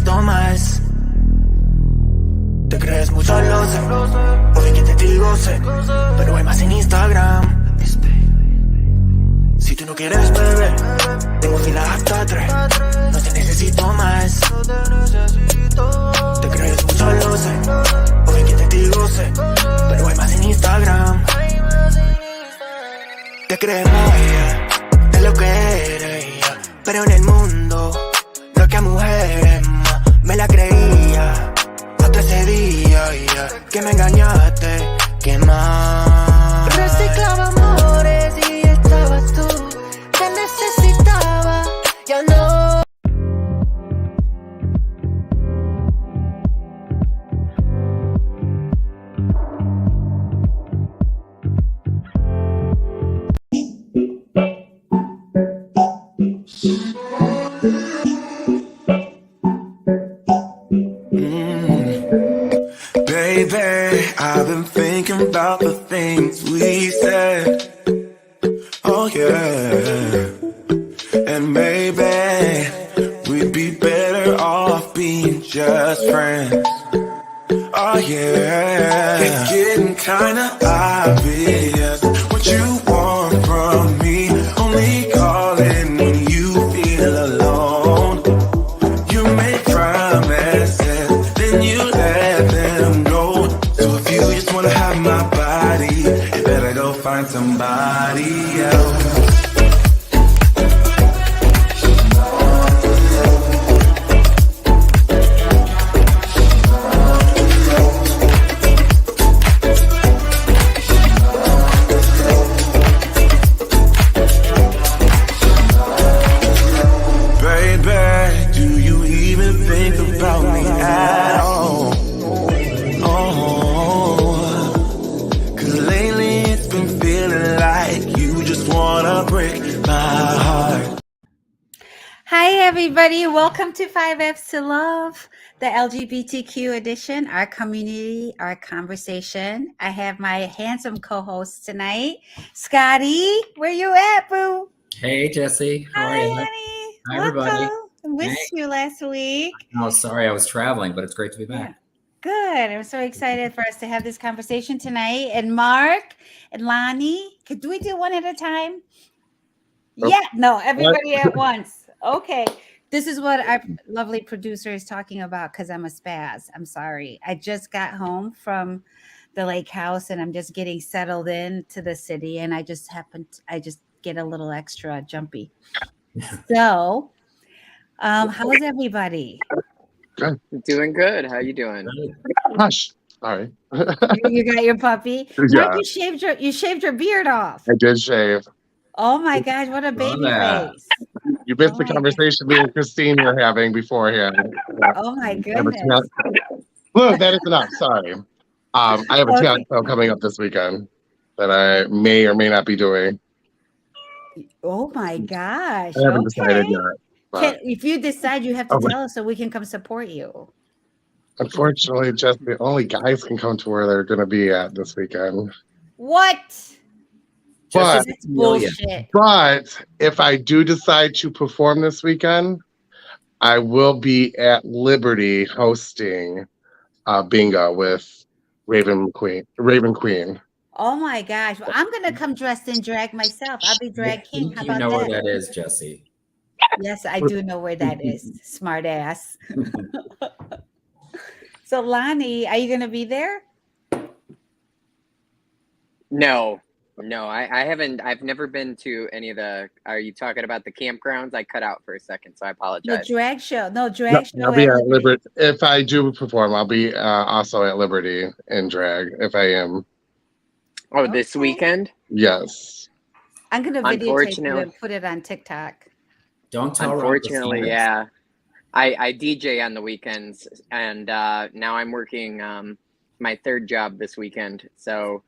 necesito más. Te crees mucho, lo sé. Hoy que te digo sé, pero hay más en Instagram. Si tú no quieres beber, tengo fila hasta 3. No te necesito más. Te crees mucho, lo sé. Hoy que te digo sé, pero hay más en Instagram. Te crees bella de lo que eres, pero en el mundo lo que a mujeres más me la creía. Hasta ese día que me engañaste, ¿qué más? Reciclaba amores y estabas tú. Te necesitaba, ya no. Baby, I've been thinking about the things we said. Oh yeah. And maybe we'd be better off being just friends. Oh yeah. It's getting kinda obvious what you want from me. Only calling when you feel alone. You make promises, then you let them go. So if you just wanna have my body, you better go find somebody else. Everybody, welcome to 5Fs to Love, the LGBTQ edition, our community, our conversation. I have my handsome co-host tonight, Scotty. Where you at, boo? Hey, Jessie. How are Hi, you? honey. Hi, everybody. I missed you last week. Oh, sorry, I was traveling, but it's great to be back. Yeah. Good. I'm so excited for us to have this conversation tonight. And Mark and Lonnie, could we do one at a time? Oh. Yeah, no, everybody at once. Okay. This is what our lovely producer is talking about because I'm a spaz. I'm sorry. I just got home from the lake house and I'm just getting settled into the city. And I just get a little extra jumpy. So, how's everybody? Good. Doing good. How you doing? Hush. Sorry. You got your puppy? Yeah. Mark, you shaved your beard off. I did shave. Oh my gosh, what a baby face. You missed the conversation me and Christine were having beforehand. Oh my goodness. Look, that is enough. Sorry. I have a talent show coming up this weekend that I may or may not be doing. Oh my gosh. I haven't decided yet. If you decide, you have to tell us so we can come support you. Unfortunately, just the only guys can come to where they're going to be at this weekend. What? But, that's bullshit. But if I do decide to perform this weekend, I will be at Liberty hosting bingo with Raven Queen. Oh my gosh. Well, I'm going to come dressed in drag myself. I'll be drag king. How about that? You know where that is, Jessie. Yes, I do know where that is. Smart ass. So Lonnie, are you going to be there? No, I haven't. I've never been to any of the. Are you talking about the campgrounds? I cut out for a second, so I apologize. The drag show. No, drag show. I'll be at Liberty. If I do perform, I'll be also at Liberty in drag if I am. Oh, this weekend? Yes. I'm going to videotape you and put it on TikTok. Don't tell. Unfortunately, yeah. I DJ on the weekends, and now I'm working my third job this weekend. So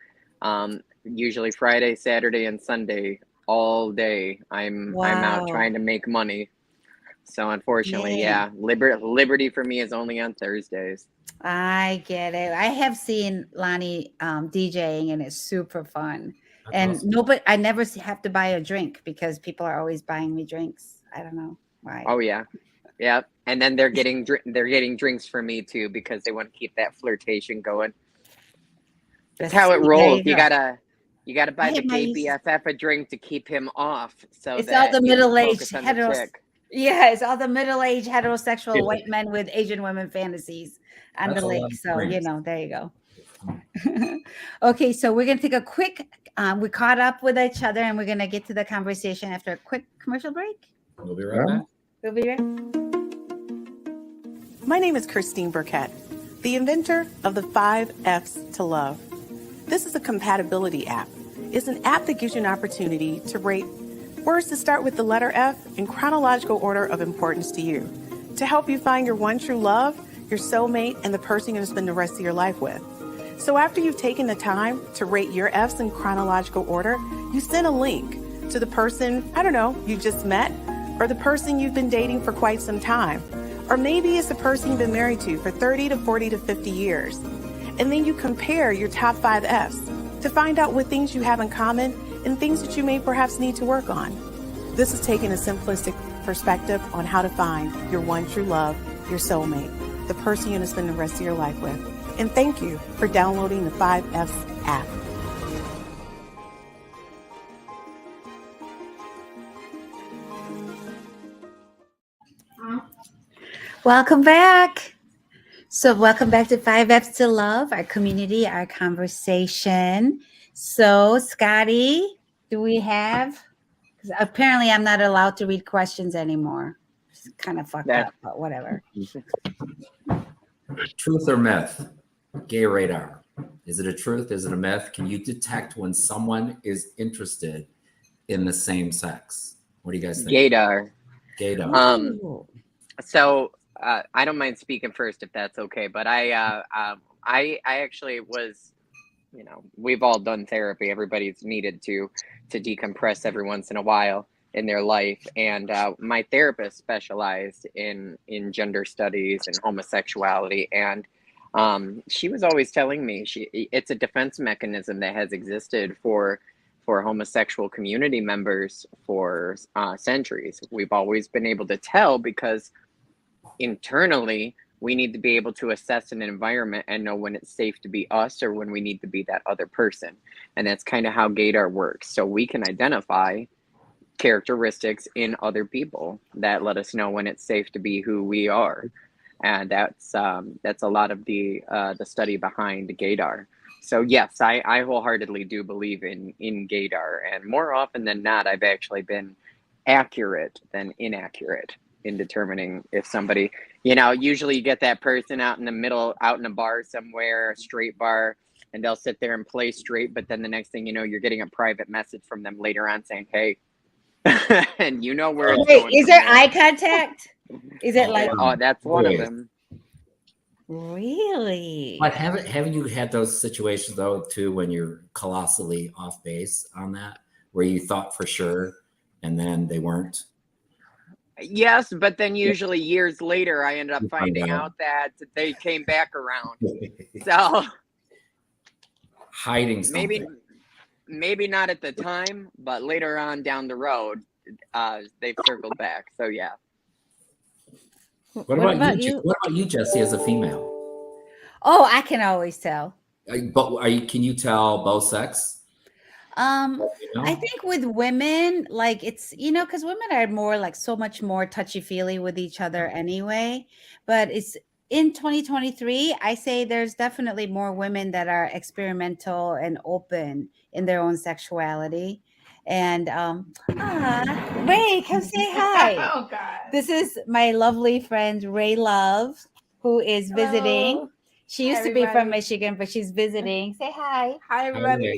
usually Friday, Saturday, and Sunday all day. I'm out trying to make money. So unfortunately, yeah, Liberty for me is only on Thursdays. I get it. I have seen Lonnie DJing, and it's super fun. That's awesome. I never have to buy a drink because people are always buying me drinks. I don't know why. Oh yeah. Yep. And then they're getting drinks from me too because they want to keep that flirtation going. That's how it rolls. You gotta buy the gay BFF a drink to keep him off, so it's that all the he can middle-aged focus on the heteros. chick. Yeah, it's all the middle-aged heterosexual white men with Asian women fantasies on That's the a lot lake. of So drinks. there you go. Okay, so we're gonna take a quick. We caught up with each other, and we're gonna get to the conversation after a quick commercial break. We'll be right back. We'll be right. My name is Christine Burkett, the inventor of the 5 F's to Love. This is a compatibility app. It's an app that gives you an opportunity to rate words that start with the letter F in chronological order of importance to you, to help you find your one true love, your soulmate, and the person you're going to spend the rest of your life with. So after you've taken the time to rate your F's in chronological order, you send a link to the person, I don't know, you just met, or the person you've been dating for quite some time. Or maybe it's the person you've been married to for 30 to 40 to 50 years. And then you compare your top 5 F's to find out what things you have in common and things that you may perhaps need to work on. This is taking a simplistic perspective on how to find your one true love, your soulmate, the person you're going to spend the rest of your life with. And thank you for downloading the 5 F's app. Welcome back. So welcome back to 5 F's to Love, our community, our conversation. So Scotty, do we have? Because apparently I'm not allowed to read questions anymore. It's kind of fucked up, but whatever. Truth or myth? Gay radar. Is it a truth? Is it a myth? Can you detect when someone is interested in the same sex? What do you guys think? Gaydar. Gaydar. So I don't mind speaking first if that's okay, but I actually was, we've all done therapy. Everybody's needed to decompress every once in a while in their life, and my therapist specialized in gender studies and homosexuality, and she was always telling me it's a defense mechanism that has existed for homosexual community members for centuries. We've always been able to tell because internally we need to be able to assess an environment and know when it's safe to be us or when we need to be that other person. And that's kind of how gaydar works. So we can identify characteristics in other people that let us know when it's safe to be who we are. And that's a lot of the study behind gaydar. So yes, I wholeheartedly do believe in gaydar, and more often than not, I've actually been accurate than inaccurate in determining if somebody, usually you get that person out in the middle, out in a bar somewhere, a straight bar, and they'll sit there and play straight, but then the next thing you know, you're getting a private message from them later on saying, hey, and where it's going. Is there eye contact? Is it like? Oh, that's one of them. Really? But haven't you had those situations though too when you're colossally off base on that, where you thought for sure and then they weren't? Yes, but then usually years later, I ended up finding out that they came back around. So hiding something. Maybe not at the time, but later on down the road, they've circled back. So yeah. What about you? What about you, Jessie, as a female? Oh, I can always tell. But can you tell both sex? I think with women, like it's, because women are more like so much more touchy-feely with each other anyway. But it's in 2023, I say there's definitely more women that are experimental and open in their own sexuality. And Ray, come say hi. Oh God. This is my lovely friend Ray Love, who is visiting. Hello. She used to be from Michigan, but she's visiting. Say hi. Hi, everybody.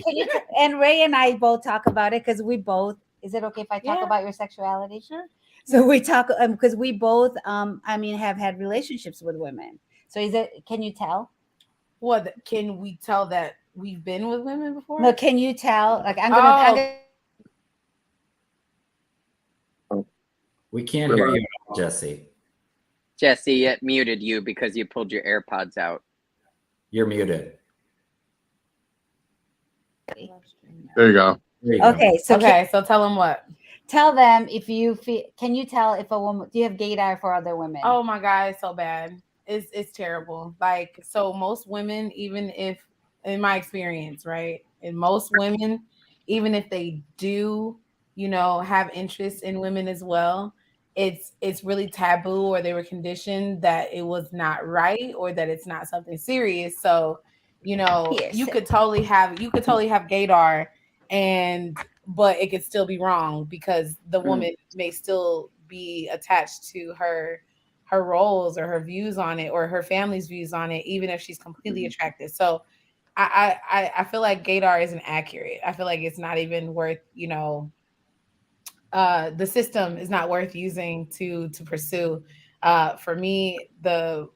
And Ray and I both talk about it because we both. Is it okay if I talk about your sexuality? Sure. So we talk because we both, have had relationships with women. So can you tell? What can we tell that we've been with women before? No, can you tell? Like I'm gonna. We can't hear you at all, Jessie. Jessie, it muted you because you pulled your AirPods out. You're muted. There you go. Okay, so so tell them what. tell them if you feel. Can you tell if a woman? Do you have gaydar for other women? Oh my God, it's so bad. It's terrible. Like, so most women, even if, in my experience, right, and most women, even if they do, have interest in women as well, it's really taboo, or they were conditioned that it was not right, or that it's not something serious. So, Yes. you could totally have gaydar, but it could still be wrong because the woman may still be attached to her roles or her views on it or her family's views on it, even if she's completely attracted. So I feel like gaydar isn't accurate. I feel like it's not even worth, the system is not worth using to pursue. For me, the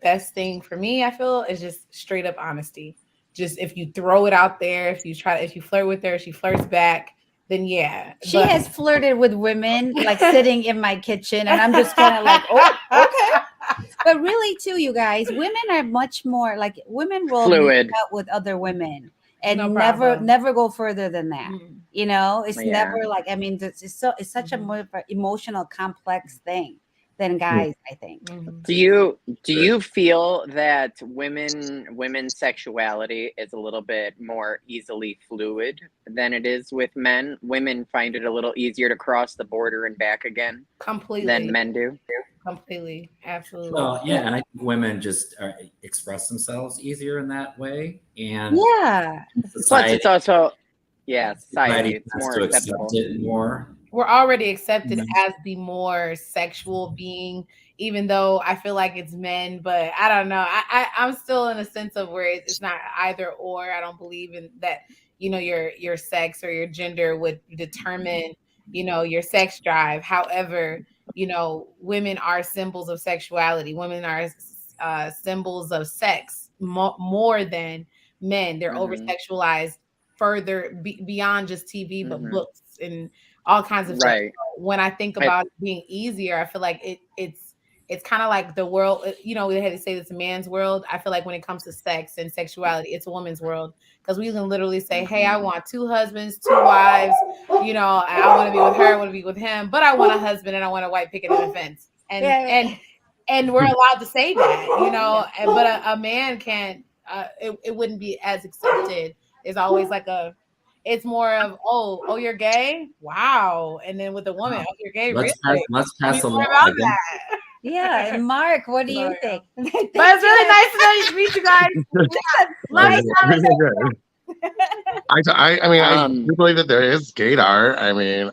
best thing for me, I feel, is just straight up honesty. Just if you throw it out there, if you flirt with her, she flirts back, then yeah. She has flirted with women like sitting in my kitchen, and I'm just kind of like, oh, okay. But really, too, you guys, women are much more like women will Fluid. meet out with other women and No never problem. go further than that. It's Yeah. never like, I mean, it's such a more emotional, complex thing than guys, I think. Do you feel that women's sexuality is a little bit more easily fluid than it is with men? Women find it a little easier to cross the border and back again Completely. than men do. Completely. Absolutely. Well, yeah, and I think women just express themselves easier in that way, and Yeah. Plus, society, it's also society. It's tends more to acceptable. accept it more. We're already accepted as the more sexual being, even though I feel like it's men, but I don't know. I'm still in a sense of where it's not either or. I don't believe in that, your sex or your gender would determine, your sex drive. However, women are symbols of sexuality. Women are symbols of sex more than men. They're over sexualized further beyond just TV, but books and all kinds of stuff. Right. When I think about it being easier, I feel like it's kind of like the world, they had to say it's a man's world. I feel like when it comes to sex and sexuality, it's a woman's world, because we can literally say, hey, I want 2 husbands, 2 wives, I want to be with her, I want to be with him, but I want a husband and I want a white picket in the fence. And we're allowed to say that, but a man can't, it wouldn't be as accepted. It's always like it's more of, oh, you're gay? Wow. And then with a woman, oh, you're gay? Let's Really? pass a law. About against- that. Yeah. And Mark, what do you think? But it's really nice to meet you guys. I do believe that there is gaydar. I mean,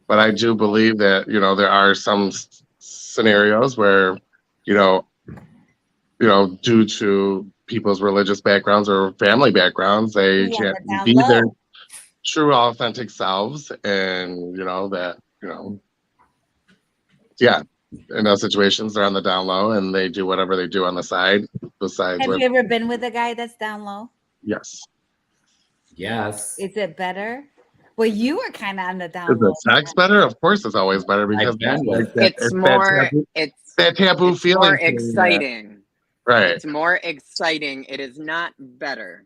but I do believe that there are some scenarios where due to people's religious backgrounds or family backgrounds, they can't be their true, authentic selves, and in those situations they're on the down low and they do whatever they do on the side. Besides, have you ever been with a guy that's down low? Yes. Is it better? Well, you were kind of on the down Is low. the sex better? Of course, it's always better because It's that taboo feeling. More exciting. Right. It's more exciting. It is not better.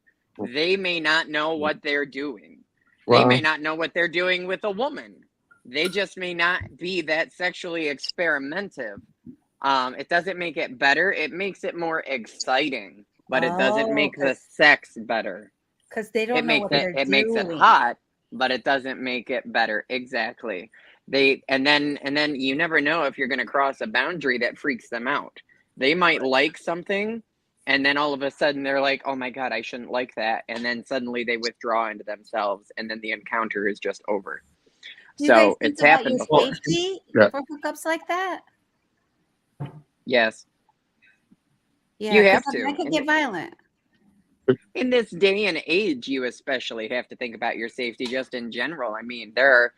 They may not know what they're doing. They may not know what they're doing with a woman. They just may not be that sexually experimentative. It doesn't make it better. It makes it more exciting, but it doesn't make the sex better. Because they don't know what they're doing. It makes it hot, but it doesn't make it better. Exactly. And then you never know if you're going to cross a boundary that freaks them out. They might like something, and then all of a sudden they're like, oh my God, I shouldn't like that. And then suddenly they withdraw into themselves, and then the encounter is just over. So it's happened before. Safety for hookups like that? Yes. Yeah, you have to. That could get violent. In this day and age, you especially have to think about your safety just in general. I mean, there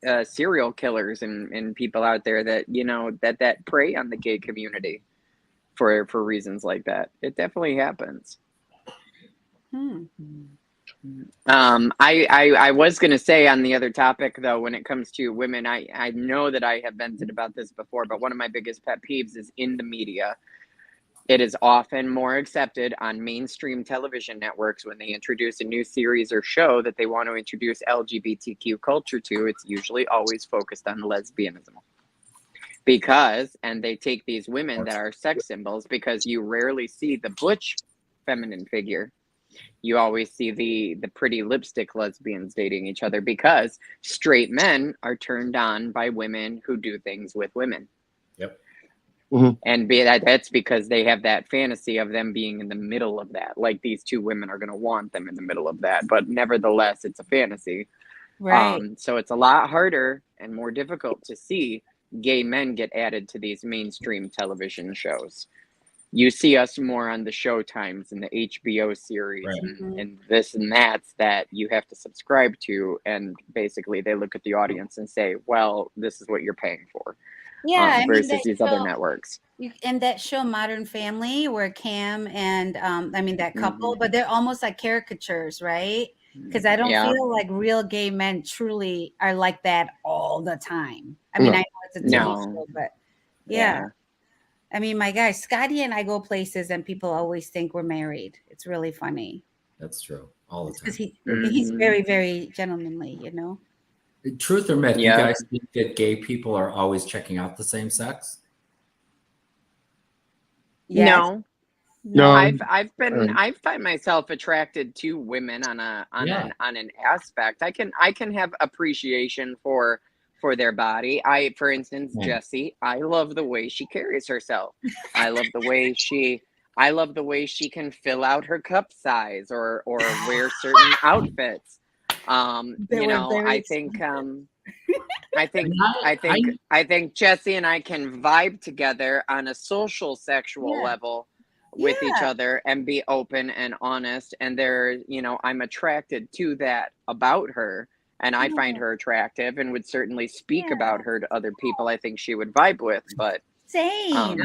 are serial killers and people out there that that prey on the gay community for reasons like that. It definitely happens. I was going to say on the other topic, though, when it comes to women, I know that I have vented about this before, but one of my biggest pet peeves is in the media. It is often more accepted on mainstream television networks when they introduce a new series or show that they want to introduce LGBTQ culture to. It's usually always focused on lesbianism. Because, and they take these women that are sex symbols, because you rarely see the butch feminine figure. You always see the pretty lipstick lesbians dating each other, because straight men are turned on by women who do things with women. Yep. Mhm. And that's because they have that fantasy of them being in the middle of that. Like, these two women are going to want them in the middle of that. But nevertheless, it's a fantasy. Right. So it's a lot harder and more difficult to see gay men get added to these mainstream television shows. You see us more on the Showtimes and the HBO series, Right. and this and that you have to subscribe to. And basically they look at the audience and say, well, this is what you're paying for. Yeah, I mean, versus that these other show, networks. and that show Modern Family, where Cam and that couple, but they're almost like caricatures, right? Because I don't Yeah. feel like real gay men truly are like that all the time. I mean, No. I know it's a TV No. show, but yeah. I mean, my guy, Scotty and I go places and people always think we're married. It's really funny. That's true. All the Because time. he's very, very gentlemanly, you know? Truth or myth, Yeah. you guys think that gay people are always checking out the same sex? Yes. No. I find myself attracted to women on an aspect. I can have appreciation for their body. For instance, Jessie, I love the way she carries herself. I love the way she can fill out her cup size or wear certain outfits. I think Jessie and I can vibe together on a social, sexual level with each other and be open and honest. And I'm attracted to that about her, and I find her attractive and would certainly speak about her to other people I think she would vibe with. But same. And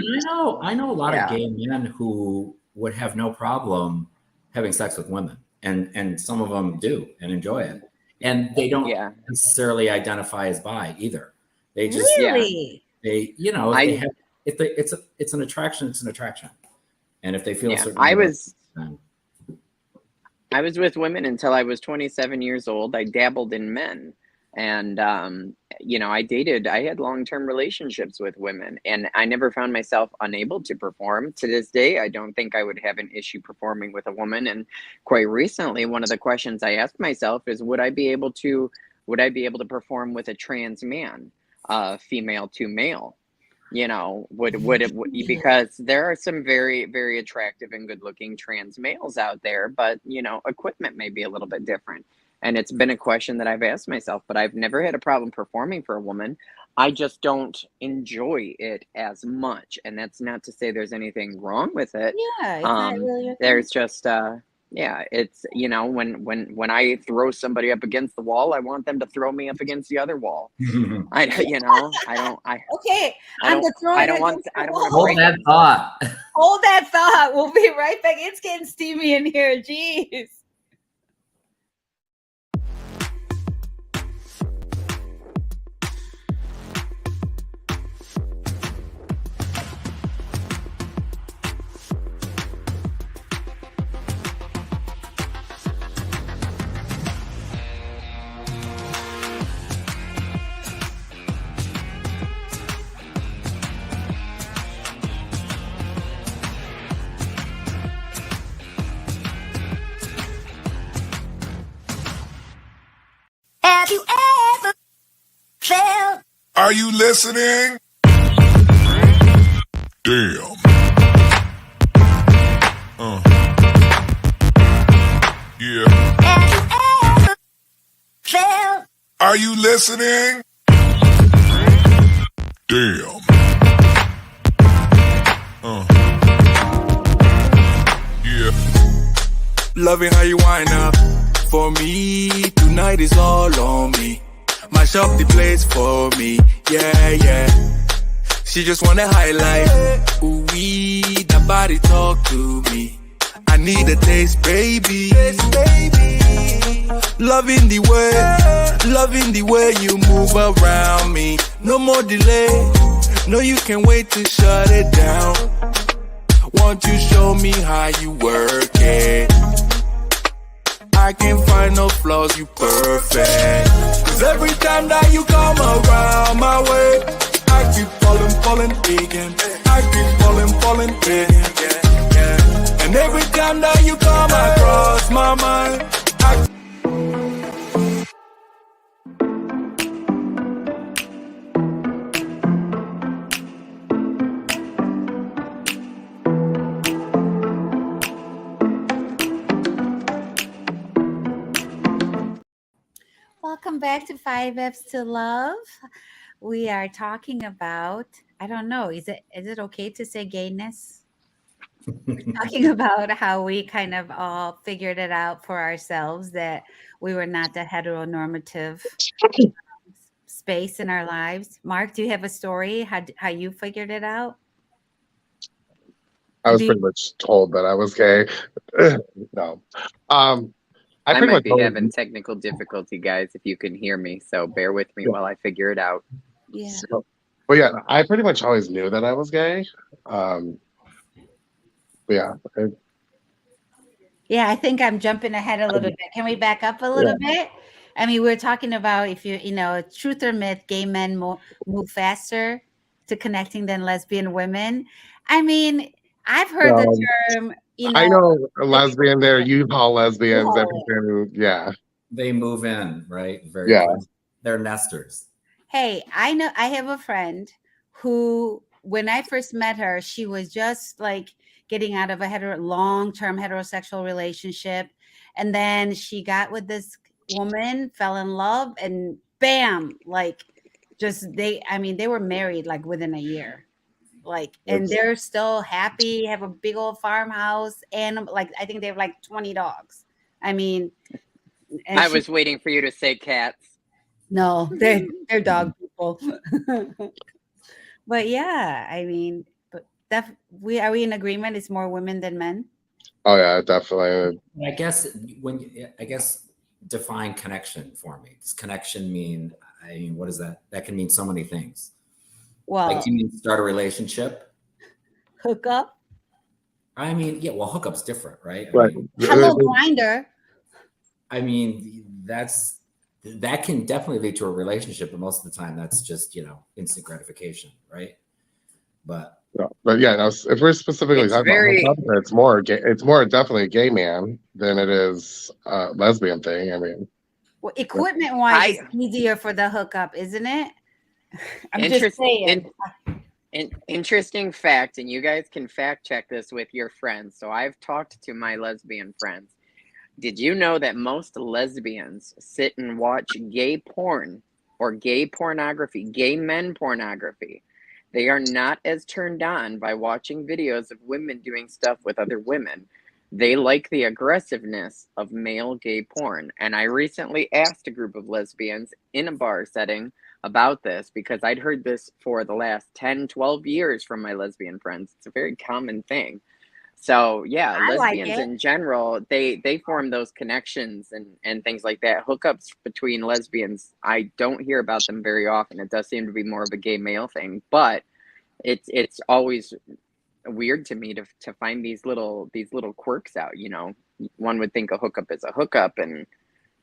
I know a lot of gay men who would have no problem having sex with women, and some of them do and enjoy it, and they don't necessarily identify as bi either. They just it's an attraction. It's an attraction, and if they feel certain, I was with women until I was 27 years old. I dabbled in men, and I had long-term relationships with women, and I never found myself unable to perform. To this day, I don't think I would have an issue performing with a woman. And quite recently, one of the questions I asked myself is, would I be able to perform with a trans man, female to male? Because there are some very, very attractive and good-looking trans males out there, but equipment may be a little bit different. And it's been a question that I've asked myself, but I've never had a problem performing for a woman. I just don't enjoy it as much. And that's not to say there's anything wrong with it. Yeah, it's not really a there's just it's when I throw somebody up against the wall, I want them to throw me up against the other wall. I don't want to hold that thought. Hold that thought. We'll be right back. It's getting steamy in here. Jeez. Have you ever felt? Are you listening? Damn. Yeah. Have you ever felt? Are you listening? Damn. Yeah. Loving how you wind up for me. Tonight is all on me. Mash up the place for me. Yeah. She just wanna highlight. Ooh, that body talk to me. I need a taste, baby. Loving the way you move around me. No more delay. No, you can't wait to shut it down. Won't you show me how you work it? I can't find no flaws, you perfect. Cause every time that you come around my way, I keep falling again. I keep falling again. And every time that you come across my mind, Welcome back to 5Fs to Love. We are talking about, I don't know, is it okay to say gayness? We're talking about how we kind of all figured it out for ourselves that we were not the heteronormative space in our lives. Mark, do you have a story how you figured it out? I was pretty much told that I was gay. No. I I pretty might much be always, having technical difficulty, guys, if you can hear me. So bear with me while I figure it out. Yeah. but yeah, I pretty much always knew that I was gay. But yeah. Yeah, I think I'm jumping ahead a little bit. Can we back up a little bit? I mean, we're talking about if you know, truth or myth, gay men move faster to connecting than lesbian women. I mean, I've heard the term, you know. I know a lesbian there, U-Haul lesbians, everything. Yeah. They move in, right? Very quick. They're nesters. Hey, I know I have a friend who, when I first met her, she was just like getting out of a long-term heterosexual relationship. And then she got with this woman, fell in love, and bam, like they were married like within a year. Like, and they're still happy, have a big old farmhouse, and like I think they have like 20 dogs. I mean, I was waiting for you to say cats. No, they're dog people. But yeah, I mean, but are we in agreement? It's more women than men. Oh yeah, definitely. I guess define connection for me. Does connection mean? I mean, what is that? That can mean so many things. Well, like, do you mean start a relationship? Hook up. I mean, yeah. Well, hookup's different, right? Right. I mean, Hello, Grinder. I mean, that can definitely lead to a relationship, but most of the time, that's just instant gratification, right? But yeah, no, if we're specifically talking about hookup, it's more gay, it's more definitely a gay man than it is a lesbian thing. I mean, well, equipment wise, it's easier for the hookup, isn't it? I'm just saying. An interesting fact, and you guys can fact check this with your friends. So I've talked to my lesbian friends. Did you know that most lesbians sit and watch gay porn or gay pornography, gay men pornography? They are not as turned on by watching videos of women doing stuff with other women. They like the aggressiveness of male gay porn. And I recently asked a group of lesbians in a bar setting about this because I'd heard this for the last 10, 12 years from my lesbian friends. It's a very common thing. So yeah, lesbians in general, they form those connections and things like that. Hookups between lesbians, I don't hear about them very often. It does seem to be more of a gay male thing, but it's always weird to me to find these little quirks out. One would think a hookup is a hookup and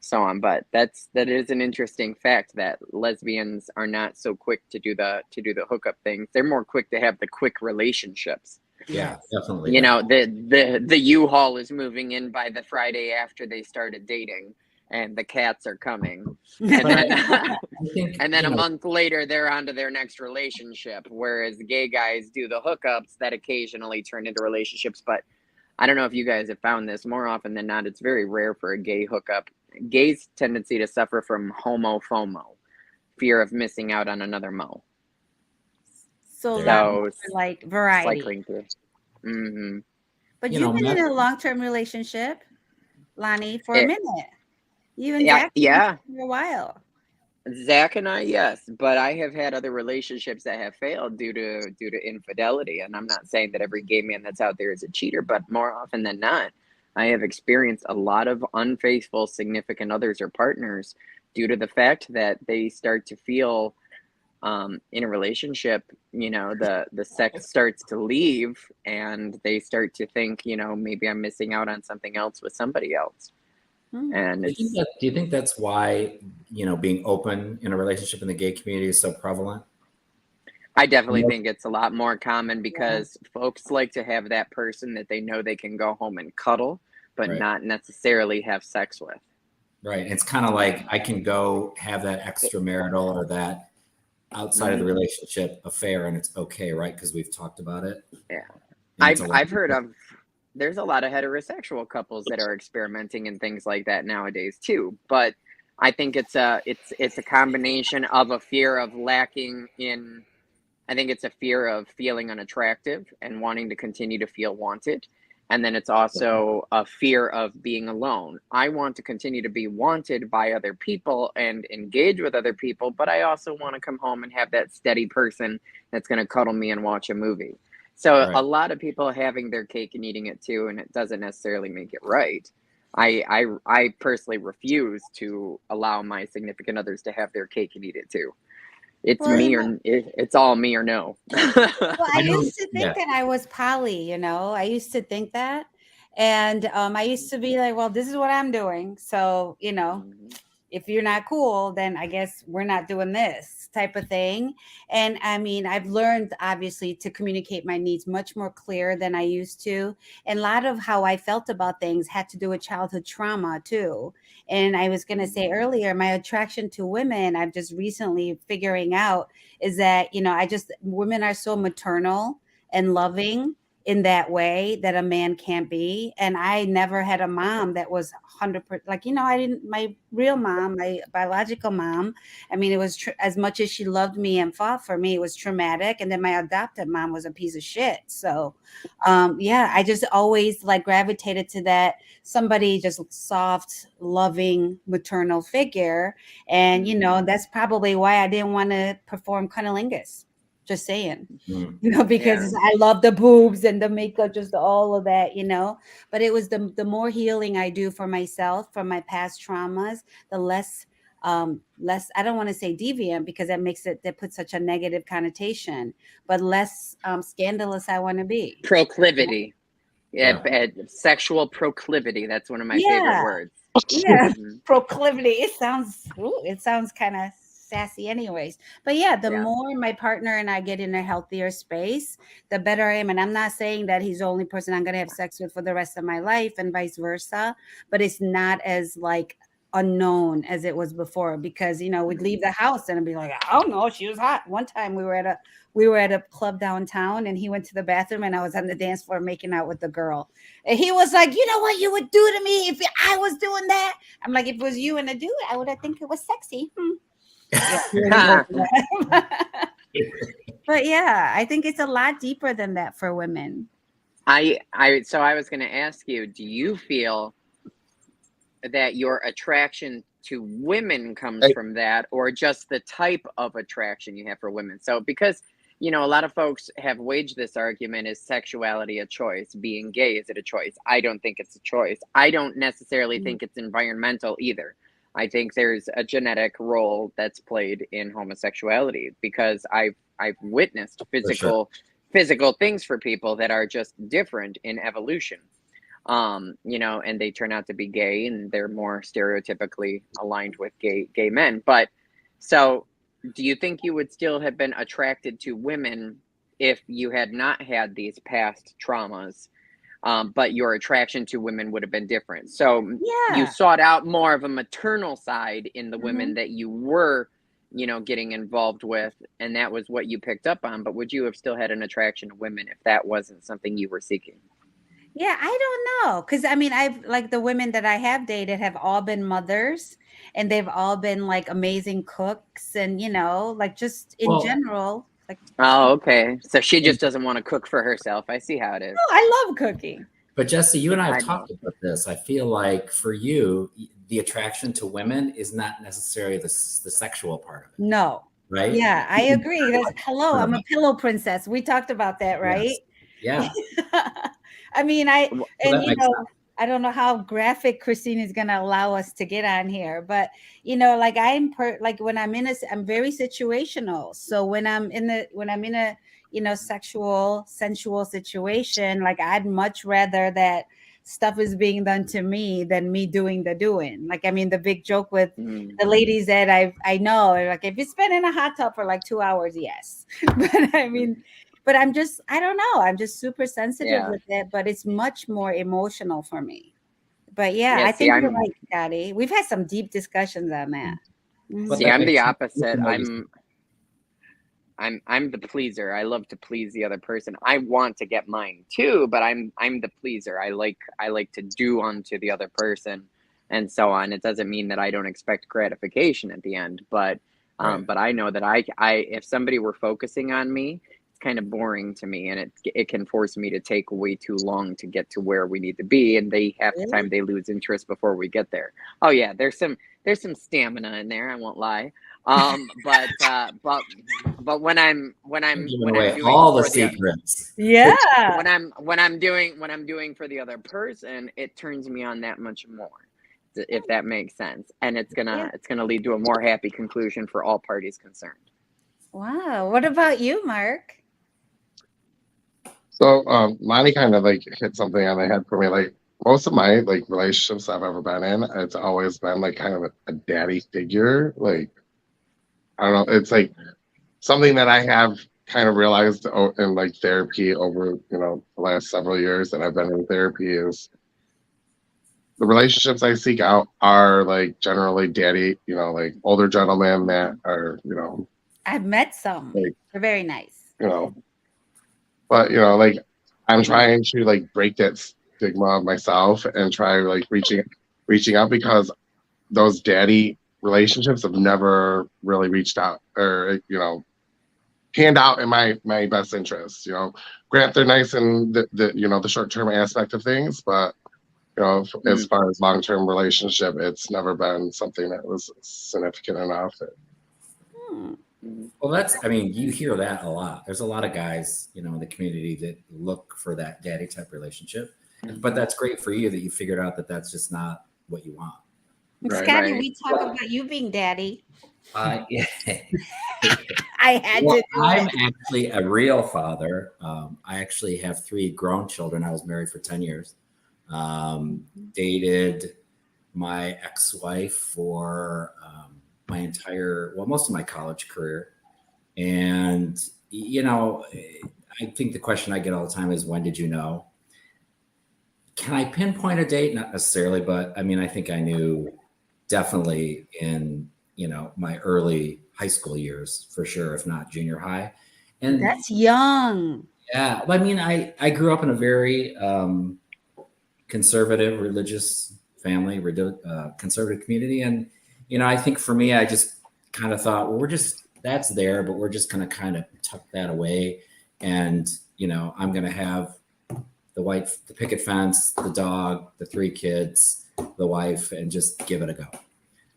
so on, but that is an interesting fact that lesbians are not so quick to do the hookup things. They're more quick to have the quick relationships. Yeah, definitely. The U-Haul is moving in by the Friday after they started dating, and the cats are coming, and then a month later they're on to their next relationship. Whereas gay guys do the hookups that occasionally turn into relationships. But I don't know if you guys have found this. More often than not, it's very rare for a gay hookup. Gays' tendency to suffer from homo FOMO, fear of missing out on another mo. So like variety. Mm-hmm. But you've been in a long-term relationship, Lonnie, for a minute. You and Zach for a while. Zach and I, yes, but I have had other relationships that have failed due to infidelity. And I'm not saying that every gay man that's out there is a cheater, but more often than not, I have experienced a lot of unfaithful significant others or partners due to the fact that they start to feel in a relationship, the sex starts to leave and they start to think, maybe I'm missing out on something else with somebody else. And do you think that's why, being open in a relationship in the gay community is so prevalent? I definitely think it's a lot more common because folks like to have that person that they know they can go home and cuddle, but not necessarily have sex with. Right. It's kind of like I can go have that extramarital or that outside of the relationship affair and it's okay, right? Because we've talked about it. Yeah. I've heard of, there's a lot of heterosexual couples that are experimenting and things like that nowadays too. But I think it's a combination of a fear of lacking in, I think it's a fear of feeling unattractive and wanting to continue to feel wanted. And then it's also a fear of being alone. I want to continue to be wanted by other people and engage with other people, but I also want to come home and have that steady person that's going to cuddle me and watch a movie. So a lot of people having their cake and eating it too, and it doesn't necessarily make it right. I personally refuse to allow my significant others to have their cake and eat it too. It's it's all me or no. Well, I used to think that I was poly, I used to think that. And I used to be like, well, this is what I'm doing. So, if you're not cool, then I guess we're not doing this type of thing. And I mean, I've learned obviously to communicate my needs much more clear than I used to. And a lot of how I felt about things had to do with childhood trauma too. And I was going to say earlier, my attraction to women, I'm just recently figuring out is that, women are so maternal and loving in that way that a man can't be. And I never had a mom that was 100%, my real mom, my biological mom. I mean, it was as much as she loved me and fought for me, it was traumatic. And then my adopted mom was a piece of shit. So, I just always gravitated to that somebody just soft, loving, maternal figure. And, that's probably why I didn't want to perform cunnilingus. Just saying, because I love the boobs and the makeup, just all of that, but it was the more healing I do for myself from my past traumas, the less, I don't want to say deviant because that puts such a negative connotation, but less scandalous I want to be. Proclivity. Sexual proclivity. That's one of my favorite words. Yeah. Proclivity. It sounds kind of sassy anyways, but the more my partner and I get in a healthier space, the better I am. And I'm not saying that he's the only person I'm going to have sex with for the rest of my life and vice versa, but it's not as unknown as it was before, because we'd leave the house and I'd be like, oh no, she was hot. One time we were at a club downtown and he went to the bathroom and I was on the dance floor making out with the girl, and he was like, you know what you would do to me if I was doing that? I'm like, if it was you and a dude, I would have think it was sexy. But I think it's a lot deeper than that for women. So I was going to ask you, do you feel that your attraction to women comes from that, or just the type of attraction you have for women? So because a lot of folks have waged this argument, is sexuality a choice? Being gay, is it a choice? I don't think it's a choice. I don't necessarily think it's environmental either. I think there's a genetic role that's played in homosexuality, because I've witnessed physical things for people that are just different in evolution, and they turn out to be gay and they're more stereotypically aligned with gay men. But so do you think you would still have been attracted to women if you had not had these past traumas? But your attraction to women would have been different. So you sought out more of a maternal side in the women that you were, getting involved with, and that was what you picked up on. But would you have still had an attraction to women if that wasn't something you were seeking? Yeah, I don't know. Because I've the women that I have dated have all been mothers, and they've all been amazing cooks, and just in general. Oh, okay. So she just doesn't want to cook for herself. I see how it is. No, I love cooking. But Jessie, you and I have talked about this. I feel like for you, the attraction to women is not necessarily the sexual part of it. No. Right? Yeah, I agree. Hello, I'm a pillow princess. We talked about that, right? Yes. Yeah. I mean, I I don't know how graphic Christine is going to allow us to get on here, but like like when I'm I'm very situational. So when I'm in a sexual, sensual situation, like I'd much rather that stuff is being done to me than me doing the doing. Like, I mean, the big joke with the ladies that I know, like, if you spend in a hot tub for like 2 hours, yes. But I mean, but I don't know. I'm just super sensitive with it, but it's much more emotional for me. But yeah, I think you're right, Scotty. We've had some deep discussions on that. See, I'm the opposite. I'm the pleaser. I love to please the other person. I want to get mine too, but I'm the pleaser. I like to do unto the other person and so on. It doesn't mean that I don't expect gratification at the end, but I know that I if somebody were focusing on me, it's kind of boring to me, and it can force me to take way too long to get to where we need to be, and half the time they lose interest before we get there. Oh yeah, there's some stamina in there, I won't lie. But when I'm doing all the secrets, when I'm doing for the other person, it turns me on that much more, if that makes sense, and it's gonna lead to a more happy conclusion for all parties concerned. Wow. What about you, Mark? So Lonnie kind of like hit something on the head for me. Like most of my like relationships I've ever been in, it's always been like kind of a daddy figure. Like, I don't know, it's like something that I have kind of realized in like therapy over the last several years that I've been in therapy is the relationships I seek out are like generally daddy, like older gentlemen that are I've met some. Like, they're very nice. But like I'm trying to like break that stigma of myself and try like reaching out, because those daddy relationships have never really reached out or panned out in my best interest. Grant they're nice in the short-term aspect of things, but as far as long-term relationship, it's never been something that was significant enough. Well, you hear that a lot. There's a lot of guys, in the community that look for that daddy type relationship, but that's great for you that you figured out that that's just not what you want. Right. Scotty, we talk about you being daddy. Yeah. I had to. I'm actually a real father. I actually have 3 grown children. I was married for 10 years. Dated my ex-wife for most of my college career. And, I think the question I get all the time is, when did you know? Can I pinpoint a date? Not necessarily, but I think I knew definitely in, my early high school years for sure, if not junior high. And that's young. Yeah. I grew up in a very conservative, religious family, conservative community. And, I think for me, I just kind of thought, well, that's there, but we're just going to kind of tuck that away. And, I'm going to have the picket fence, the dog, the 3 kids, the wife, and just give it a go.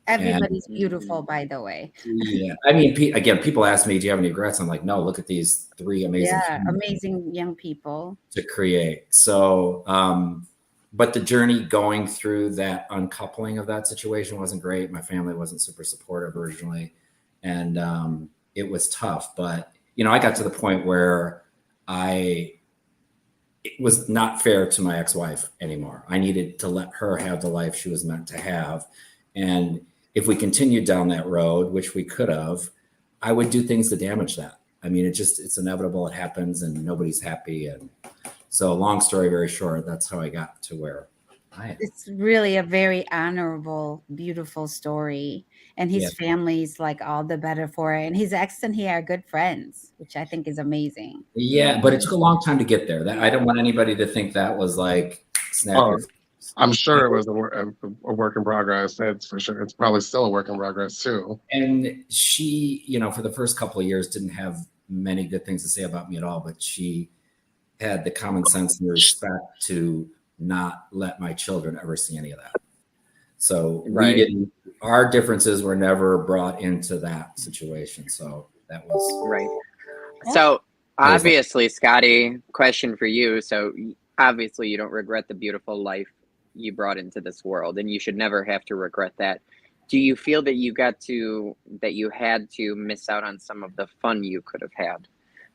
Everybody's beautiful, by the way. Yeah. Again, people ask me, do you have any regrets? I'm like, no, look at these 3 amazing young people to create. So, but the journey going through that uncoupling of that situation wasn't great. My family wasn't super supportive originally. And it was tough. But, I got to the point where it was not fair to my ex-wife anymore. I needed to let her have the life she was meant to have. And if we continued down that road, which we could have, I would do things to damage that. It's inevitable. It happens and nobody's happy. And so long story very short, that's how I got to where I am. It's really a very honorable, beautiful story. And his family's like all the better for it. And his ex and he are good friends, which I think is amazing. Yeah, but it took a long time to get there. I don't want anybody to think that was like I'm sure it was a work in progress. That's for sure. It's probably still a work in progress too. And she, for the first couple of years didn't have many good things to say about me at all, but she had the common sense and respect to not let my children ever see any of that. So our differences were never brought into that situation. So that was right. So obviously, Scotty, question for you. So obviously you don't regret the beautiful life you brought into this world, and you should never have to regret that. Do you feel that you had to miss out on some of the fun you could have had?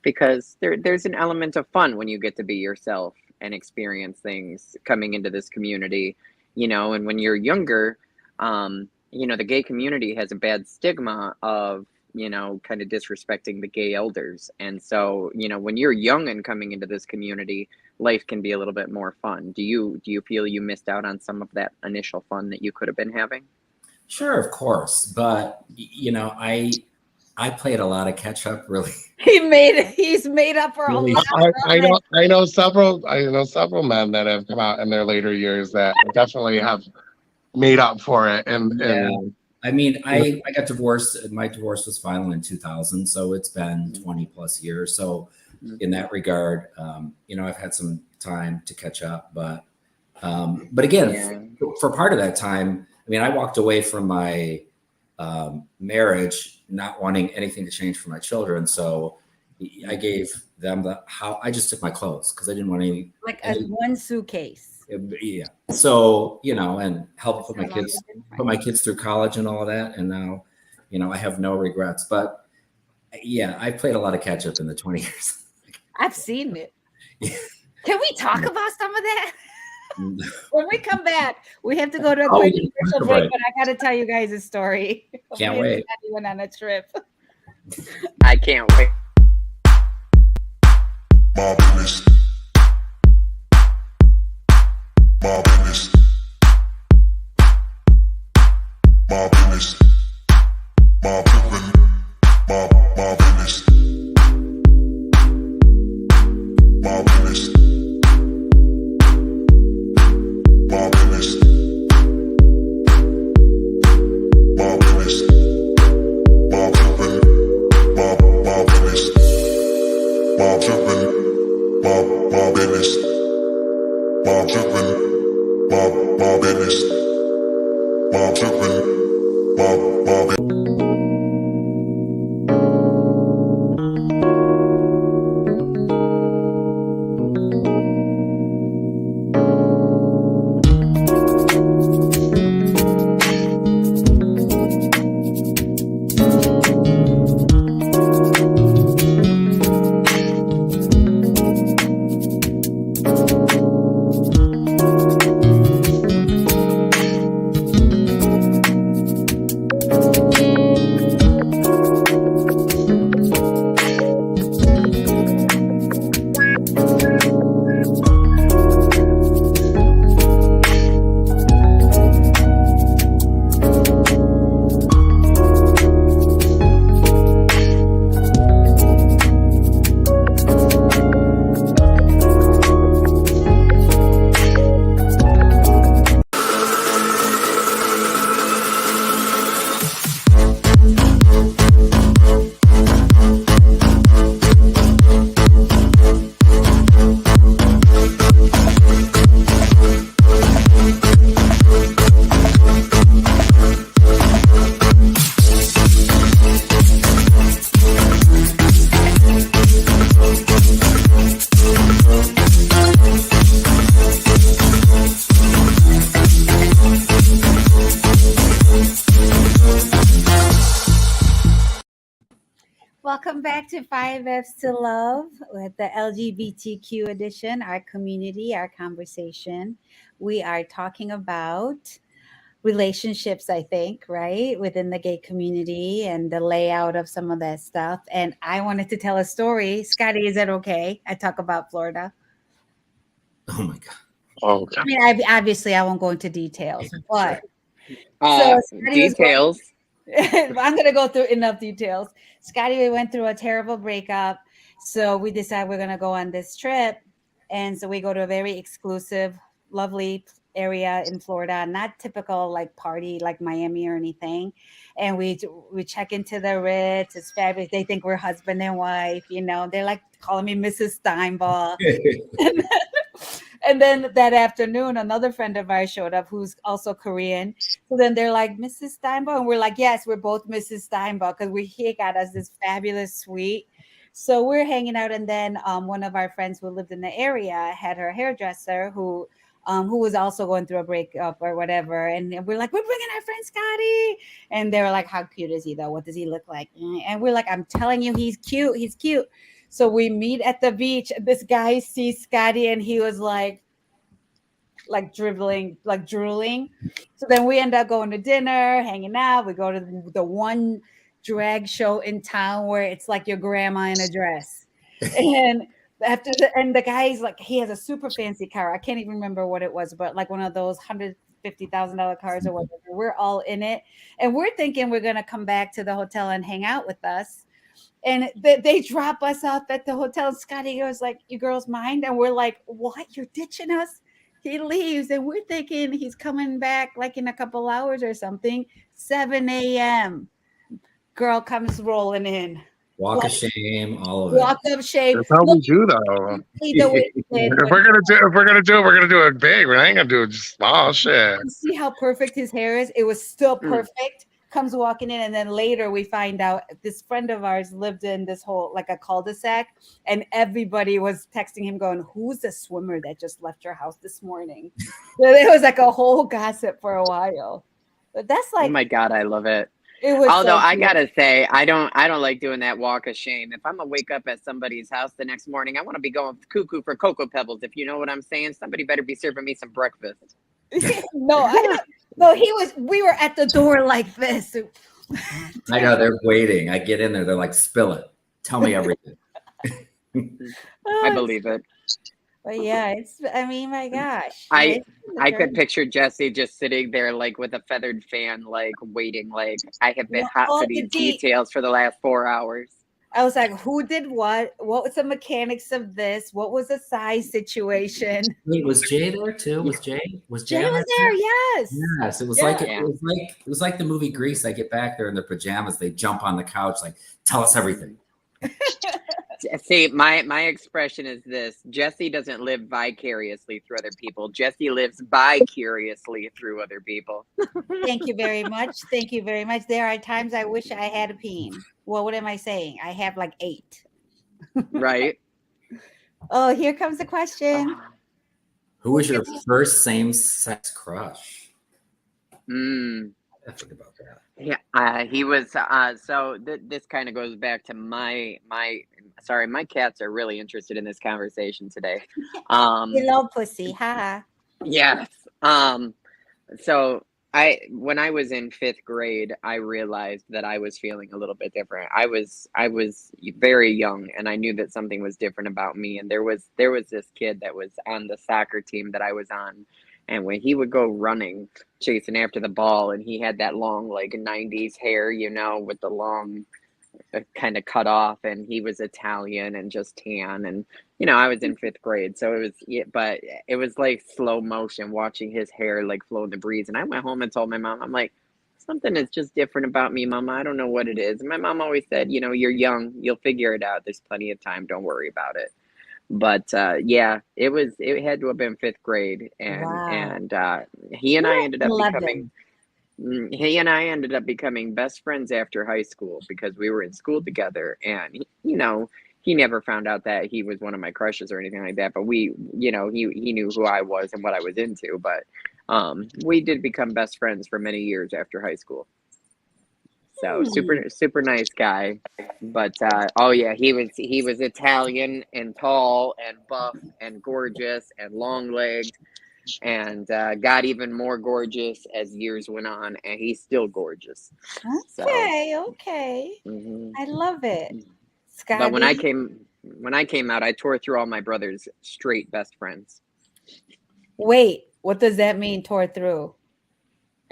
Because there's an element of fun when you get to be yourself and experience things coming into this community, and when you're younger, the gay community has a bad stigma of, kind of disrespecting the gay elders. And so, when you're young and coming into this community, life can be a little bit more fun. Do you feel you missed out on some of that initial fun that you could have been having? Sure, of course. But, I played a lot of catch up, really. He's made up for Really? I know several men that have come out in their later years that definitely have made up for it. And I mean, I got divorced. My divorce was final in 2000, so it's been 20 plus years. So in that regard, I've had some time to catch up. But again, for part of that time, I mean, I walked away from my marriage not wanting anything to change for my children. So I gave them I just took my clothes because I didn't want any. Like one suitcase. Yeah. So, and help put my kids through college and all of that. And now, I have no regrets. But yeah, I played a lot of catch up in the 20 years. I've seen it. Can we talk about some of that? When we come back, we have to go to a quick commercial break, but I got to tell you guys a story. Can't wait. We went on a trip. I can't wait. My business. My business. My business. My business. My business. My business. My business. My business. My business. My business. My business. My business. My business. My business. My business. My business. Welcome back to 5Fs to Love with the LGBTQ edition, our community, our conversation. We are talking about relationships, I think, right, within the gay community and the layout of some of that stuff. And I wanted to tell a story. Scotty, is that okay? I talk about Florida. Oh my God. Oh, God. I mean, obviously, I won't go into details, but details. I'm going to go through enough details. Scotty went through a terrible breakup. So we decided we're going to go on this trip. And so we go to a very exclusive, lovely area in Florida, not typical like party like Miami or anything. And we check into the Ritz. It's fabulous. They think we're husband and wife, they're like calling me Mrs. Stinebaugh. And then that afternoon, another friend of ours showed up who's also Korean. So then they're like, Mrs. Stinebaugh? And we're like, yes, we're both Mrs. Stinebaugh because he got us this fabulous suite. So we're hanging out. And then one of our friends who lived in the area had her hairdresser who who was also going through a breakup or whatever. And we're like, we're bringing our friend Scotty. And they were like, how cute is he though? What does he look like? And we're like, I'm telling you, he's cute. He's cute. So we meet at the beach. This guy sees Scotty and he was like dribbling, like drooling. So then we end up going to dinner, hanging out. We go to the one drag show in town where it's like your grandma in a dress. And the guy's like, he has a super fancy car. I can't even remember what it was, but like one of those $150,000 cars or whatever. We're all in it. And we're thinking we're going to come back to the hotel and hang out with us. And they drop us off at the hotel. Scotty goes like, you girls mind? And we're like, what? You're ditching us? He leaves. And we're thinking he's coming back like in a couple hours or something. 7 a.m. Girl comes rolling in. Walk of shame, all of it. Walk of shame. That's how we do, though. If we're gonna do it big. We ain't gonna do it just small shit. You see how perfect his hair is? It was still perfect. Comes walking in, and then later we find out this friend of ours lived in this whole like a cul-de-sac, and everybody was texting him, going, "Who's the swimmer that just left your house this morning?" So it was like a whole gossip for a while. But that's like, oh my God, I love it. It was. Although so I gotta say, I don't like doing that walk of shame. If I'm gonna wake up at somebody's house the next morning, I want to be going cuckoo for Cocoa Pebbles. If you know what I'm saying, somebody better be serving me some breakfast. No, we were at the door like this. I know, they're waiting. I get in there, they're like, spill it. Tell me everything. I believe it. But yeah, I mean, my gosh. I could picture Jessie just sitting there like with a feathered fan, like waiting, like I have been hot for these details for the last 4 hours. I was like, who did what? What was the mechanics of this? What was the size situation? Wait, was Jay there too? Was Jay was there? Yes. Yes. It was like the movie Grease. I get back there in their pajamas, they jump on the couch, like, tell us everything. See, my expression is this: Jessie doesn't live vicariously through other people. Jessie lives bi-curiously through other people. Thank you very much. Thank you very much. There are times I wish I had a peen. Well, what am I saying? I have like 8. Right. Oh, here comes the question. Who was your first same-sex crush? I think about that. Yeah, he was. So this kind of goes back to my. Sorry, my cats are really interested in this conversation today. You love pussy, haha. Yes. So when I was in 5th grade, I realized that I was feeling a little bit different. I was very young, and I knew that something was different about me. And there was this kid that was on the soccer team that I was on. And when he would go running, chasing after the ball, and he had that long, like 90s hair, you know, with the long kind of cut off, and he was Italian and just tan. And, you know, I was in 5th grade. So but it was like slow motion watching his hair like flow in the breeze. And I went home and told my mom, I'm like, something is just different about me, Mama. I don't know what it is. And my mom always said, you know, you're young, you'll figure it out. There's plenty of time. Don't worry about it. But yeah, it had to have been 5th grade, and he and I ended up becoming best friends after high school because we were in school together. And he never found out that he was one of my crushes or anything like that. But he knew who I was and what I was into. But we did become best friends for many years after high school. So super nice guy. But oh yeah, he was Italian and tall and buff and gorgeous and long legged, and got even more gorgeous as years went on, and he's still gorgeous. Okay. Mm-hmm. I love it. Scotty. But when I came out, I tore through all my brother's straight best friends. Wait, what does that mean, tore through?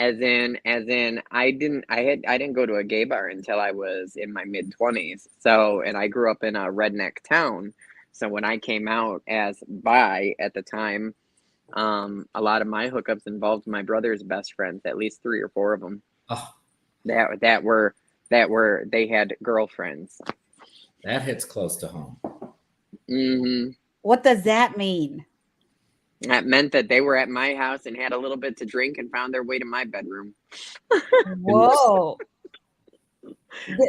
As in, I didn't go to a gay bar until I was in my mid-20s. So, and I grew up in a redneck town. So when I came out as bi at the time, a lot of my hookups involved my brother's best friends, at least 3 or 4 of them. Oh, they had girlfriends. That hits close to home. Mm-hmm. What does that mean? That meant that they were at my house and had a little bit to drink and found their way to my bedroom. Whoa.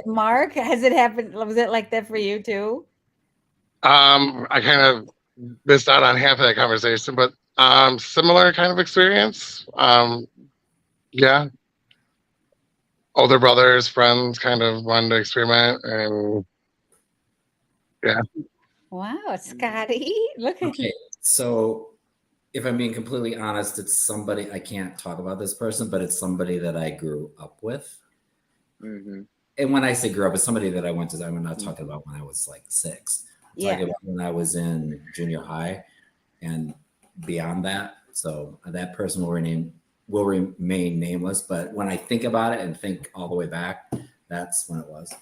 Mark, has it happened? Was it like that for you too? I kind of missed out on half of that conversation, but Similar kind of experience. Yeah. Older brothers, friends kind of wanted to experiment, and yeah. Wow, Scotty. Look at Okay, so if I'm being completely honest, it's somebody, I can't talk about this person, but it's somebody that I grew up with. Mm-hmm. And when I say grew up, it's somebody that I went to, I'm not talking about when I was like 6. I'm talking about when I was in junior high and beyond that. So that person will remain nameless. But when I think about it and think all the way back, that's when it was.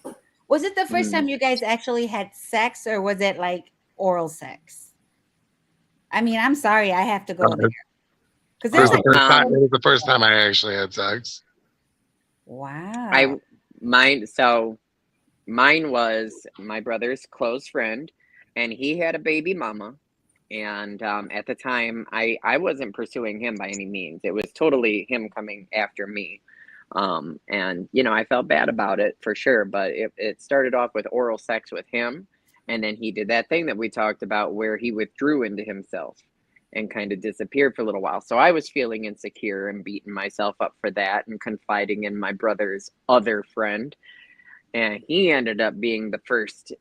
Was it the first time you guys actually had sex, or was it like oral sex? I mean, I'm sorry, I have to go there. Because it was the first time I actually had sex. Wow. Mine was my brother's close friend, and he had a baby mama. And at the time, I wasn't pursuing him by any means. It was totally him coming after me. And, you know, I felt bad about it for sure. But it started off with oral sex with him. And then he did that thing that we talked about where he withdrew into himself and kind of disappeared for a little while. So I was feeling insecure and beating myself up for that and confiding in my brother's other friend. And he ended up being the first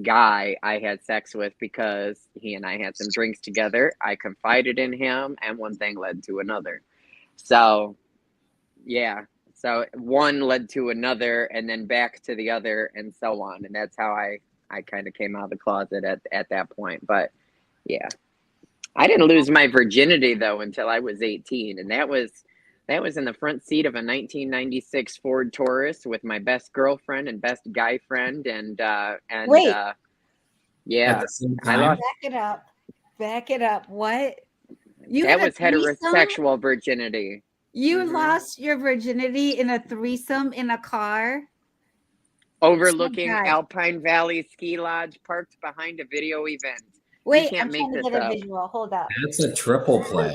guy I had sex with because he and I had some drinks together. I confided in him, and one thing led to another. So, yeah. So one led to another, and then back to the other, and so on. And that's how I kind of came out of the closet at that point. But, yeah. I didn't lose my virginity, though, until I was 18. And that was in the front seat of a 1996 Ford Taurus with my best girlfriend and best guy friend. Wait. Yeah. Back it up. What? That was heterosexual virginity. You lost your virginity in a threesome in a car? Overlooking Alpine Valley Ski Lodge, parked behind a video event. Wait, I'm trying to get a visual. Hold up. That's a triple play.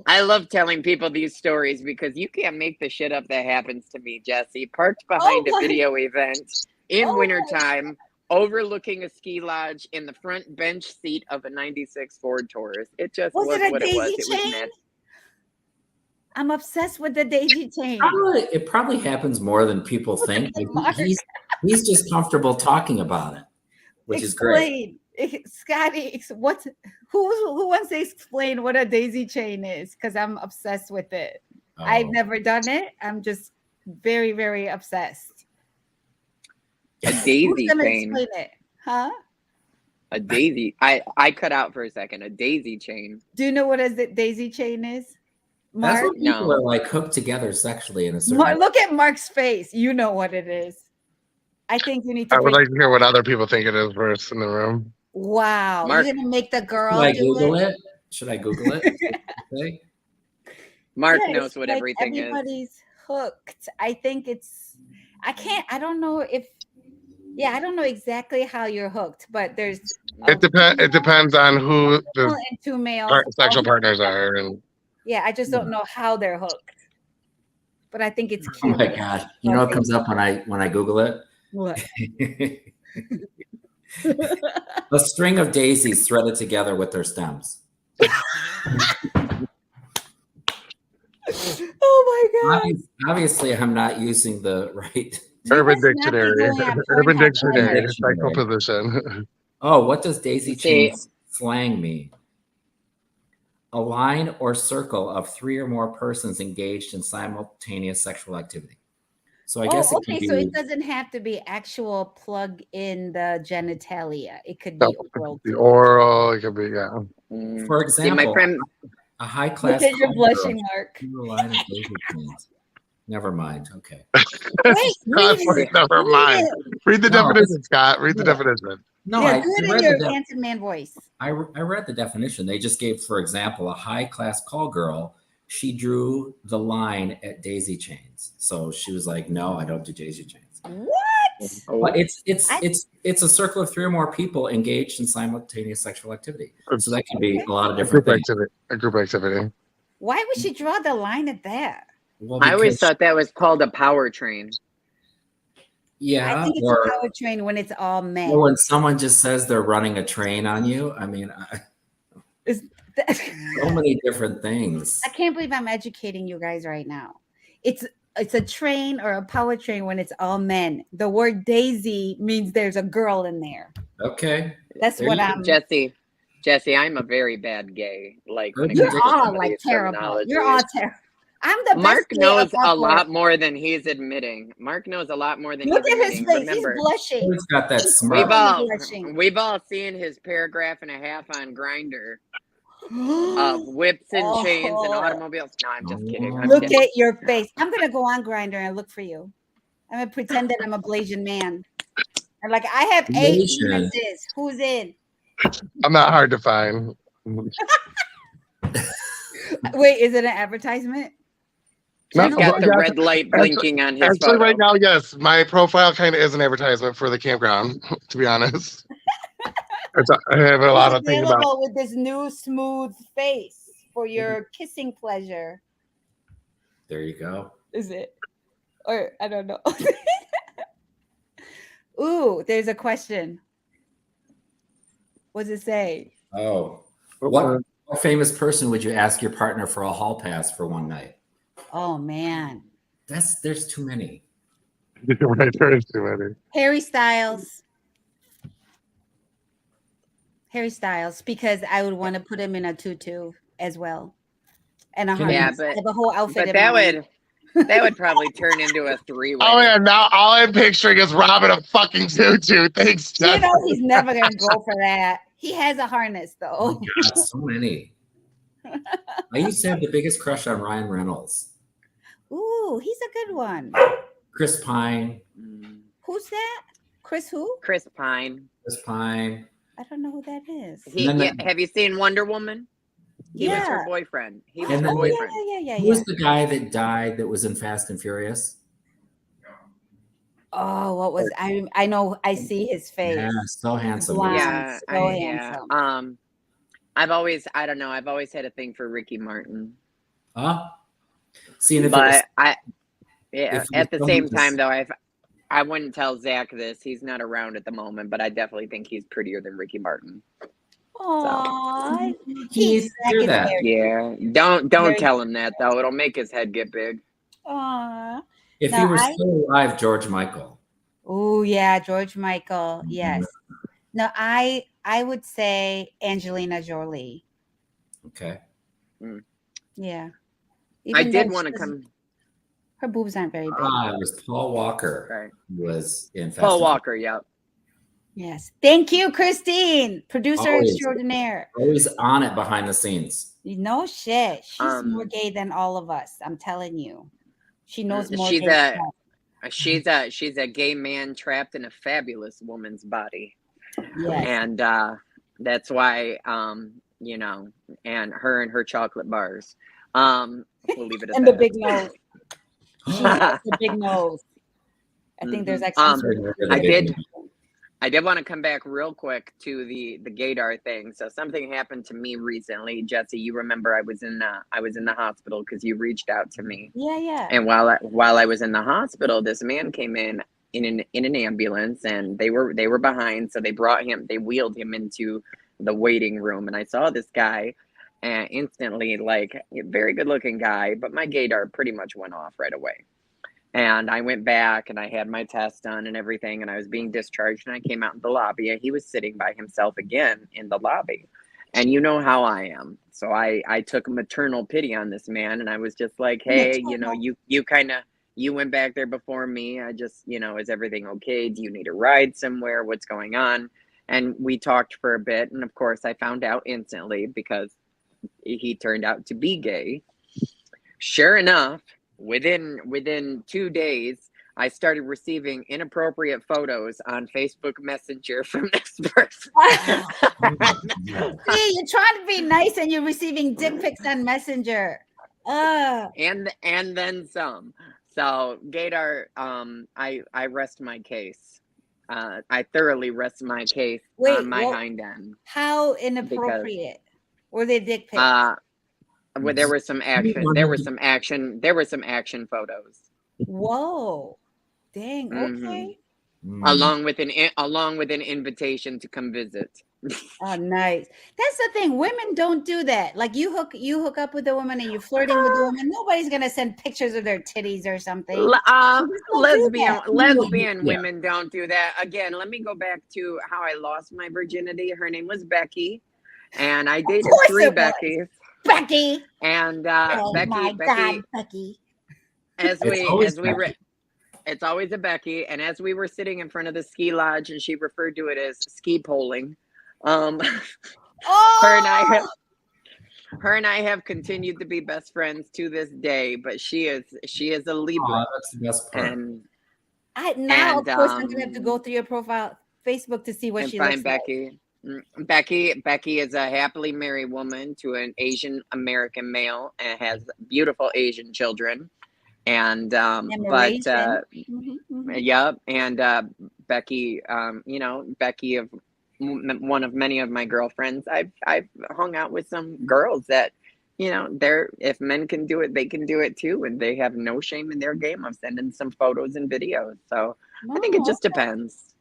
I love telling people these stories because you can't make the shit up that happens to me, Jessie. Parked behind a video event in wintertime, overlooking a ski lodge in the front bench seat of a 96 Ford Taurus. It just was what it was. It was mad. I'm obsessed with the daisy chain. It probably happens more than people think. He's just comfortable talking about it, which is great. Scotty, who wants to explain what a daisy chain is? Because I'm obsessed with it. Oh. I've never done it. I'm just very, very obsessed. A daisy chain. Explain it? Huh? A daisy. I cut out for a second. A daisy chain. Do you know what a daisy chain is? Mark? That's what people are like hooked together sexually in a certain way. Look at Mark's face. You know what it is. I think you need to. I would like to hear what other people think it is first in the room. Wow. Mark, you're going to make the girl Should I Google it? Should I Google it? Mark knows what everything is. Everybody's hooked. I think I don't know exactly how you're hooked, but there's. It depends on who the two males sexual partners are. And yeah, I just don't know how they're hooked. But I think it's cute. Oh my God. You know what comes up when I Google it? What? A string of daisies threaded together with their stems. Oh my God. Obviously, I'm not using the right Urban Dictionary. Urban Dictionary. Cycle position. Oh, what does daisy chain slang mean? A line or circle of 3 or more persons engaged in simultaneous sexual activity. So I guess it doesn't have to be actual plug in the genitalia. It could be oral. The oral, it could be, For example, my friend, a high class. Look at your blushing, Mark. Never mind. Okay. Never mind. Read the definition, Scott. Read the definition. No, yeah, do it in your handsome man voice. I read the definition. They just gave, for example, a high class call girl. She drew the line at daisy chains. So she was like, "No, I don't do daisy chains." What? But it's a circle of 3 or more people engaged in simultaneous sexual activity. So that can be a lot of different things. A group activity. Why would she draw the line at that? Well, I always thought that was called a power train. Yeah, I think it's a power train when it's all men. Or when someone just says they're running a train on you. I mean, so many different things. I can't believe I'm educating you guys right now. It's a train or a power train when it's all men. The word daisy means there's a girl in there. Okay. That's what I'm. Jesse, I'm a very bad gay. Like when it you're comes to all like terrible. You're all terrible. I'm the Mark best knows a lot more than he's admitting. Mark knows a lot more than Look he's at admitting. his face. Remember, he's blushing. He's got that smirk. We've all seen his paragraph and a half on Grindr of whips and chains and automobiles. No, I'm just kidding. Look at your face. I'm gonna go on Grindr and look for you. I'm gonna pretend that I'm a Blasian man. I'm like, I have 8 penises. Who's in? I'm not hard to find. Wait, is it an advertisement? He's got the red light blinking on his photo. Right now, yes. My profile kind of is an advertisement for the campground, to be honest. I have a lot of things about with this new smooth face for your kissing pleasure. There you go. Is it? Or I don't know. Ooh, there's a question. What does it say? Oh, what famous person would you ask your partner for a hall pass for one night? Oh man, there's too many. Right, there's too many. Harry Styles. Harry Styles, because I would want to put him in a tutu as well, and a harness. But, I have a whole outfit. But that would probably turn into a 3-way. Oh yeah, now all I'm picturing is Robin a fucking tutu. Thanks, Justin. You know he's never gonna go for that. He has a harness though. Oh God, so many. I used to have the biggest crush on Ryan Reynolds. Ooh, he's a good one. Chris Pine. Who's that? Chris who? Chris Pine. Chris Pine. I don't know who that is. Have you seen Wonder Woman? He was her boyfriend. He was her boyfriend. Yeah. Who was the guy that died that was in Fast and Furious? Oh, what was I know I see his face. Yeah, so handsome. Yeah, so handsome. I've always had a thing for Ricky Martin. Huh? At the same time though, I wouldn't tell Zach this. He's not around at the moment, but I definitely think he's prettier than Ricky Martin. Aww. He's that. Yeah. Don't tell him that though. It'll make his head get big. Aww. If he were still alive, George Michael. Oh yeah, George Michael. Yes. No, I would say Angelina Jolie. Okay. Yeah. I did want to come. Her boobs aren't very big. It was Paul Walker. Right. Who was in Fast Paul Walker, yep. Yes. Thank you, Christine, producer extraordinaire. Always on it behind the scenes. No shit. She's more gay than all of us. I'm telling you. She knows more. She's a gay man trapped in a fabulous woman's body. Yes. And that's why and her chocolate bars. We'll leave it at and that. the big nose. She has the big nose. I think there's actually I did want to come back real quick to the gaydar thing. So something happened to me recently, Jesse. You remember I was in the hospital because you reached out to me. Yeah. And while I was in the hospital, this man came in an ambulance, and they were behind, so they wheeled him into the waiting room, and I saw this guy, and instantly, like, a very good looking guy, but my gaydar pretty much went off right away. And I went back and I had my test done and everything, and I was being discharged, and I came out in the lobby, and he was sitting by himself again in the lobby. And you know how I am. So I took maternal pity on this man, and I was just like, hey, you went back there before me. I just, is everything okay? Do you need a ride somewhere? What's going on? And we talked for a bit. And of course I found out instantly because he turned out to be gay. Sure enough, within 2 days, I started receiving inappropriate photos on Facebook Messenger from this person. See, you're trying to be nice and you're receiving dick pics on Messenger. And then some. So gaydar, I rest my case. I thoroughly rest my case on my hind end. How inappropriate were they dick pics? Well, there was some action. There were some action photos. Whoa. Dang. Okay. along with an invitation to come visit. Oh, nice. That's the thing. Women don't do that. Like you hook up with a woman and you're flirting with a woman. Nobody's gonna send pictures of their titties or something. Lesbian women don't do that. Again, let me go back to how I lost my virginity. Her name was Becky, and I dated 3 Beckys. Becky. And oh Becky, my God, Becky. It's always a Becky, and as we were sitting in front of the ski lodge, and she referred to it as ski polling. Her and I have continued to be best friends to this day. But she is a Libra. That's the best part. And of course, I'm gonna have to go through your profile, Facebook, to see what she looks Becky. Like. Becky is a happily married woman to an Asian American male and has beautiful Asian children. And Becky, Becky of one of many of my girlfriends. I've hung out with some girls that, if men can do it, they can do it too, and they have no shame in their game of sending some photos and videos. So I think it just depends.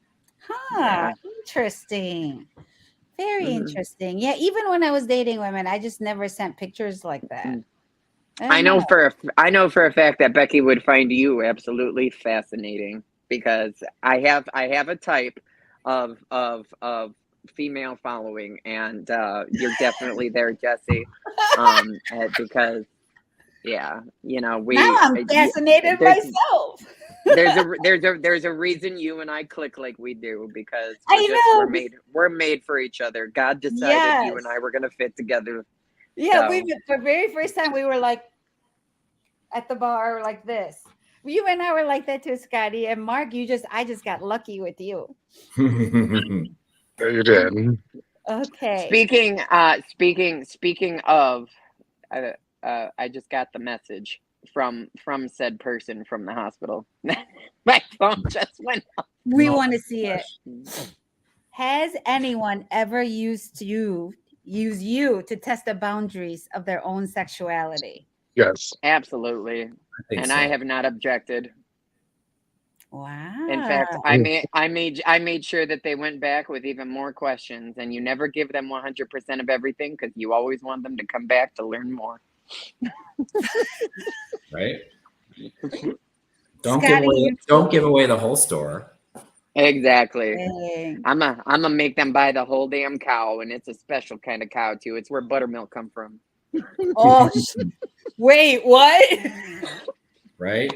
Interesting. Very interesting. Yeah, even when I was dating women, I just never sent pictures like that. I know for a fact that Becky would find you absolutely fascinating, because I have a type of female following, and you're definitely there, Jessie. Because now I'm fascinated myself. there's a reason you and I click like we do, because we're made for each other. God decided you and I were gonna fit together. Yeah, so. For the very first time we were like at the bar like this. You and I were like that too, Scotty. And Mark, I just got lucky with you. You did. Okay. Speaking of, I just got the message from said person from the hospital. My phone just went off. We want to see it. Has anyone ever used you to test the boundaries of their own sexuality? Yes. Absolutely. I have not objected. Wow. In fact, I made sure that they went back with even more questions, and you never give them 100% of everything, because you always want them to come back to learn more. Right? Don't give away the whole store. Exactly. Dang. I'm gonna make them buy the whole damn cow, and it's a special kind of cow too. It's where buttermilk come from. Oh, wait, what? Right?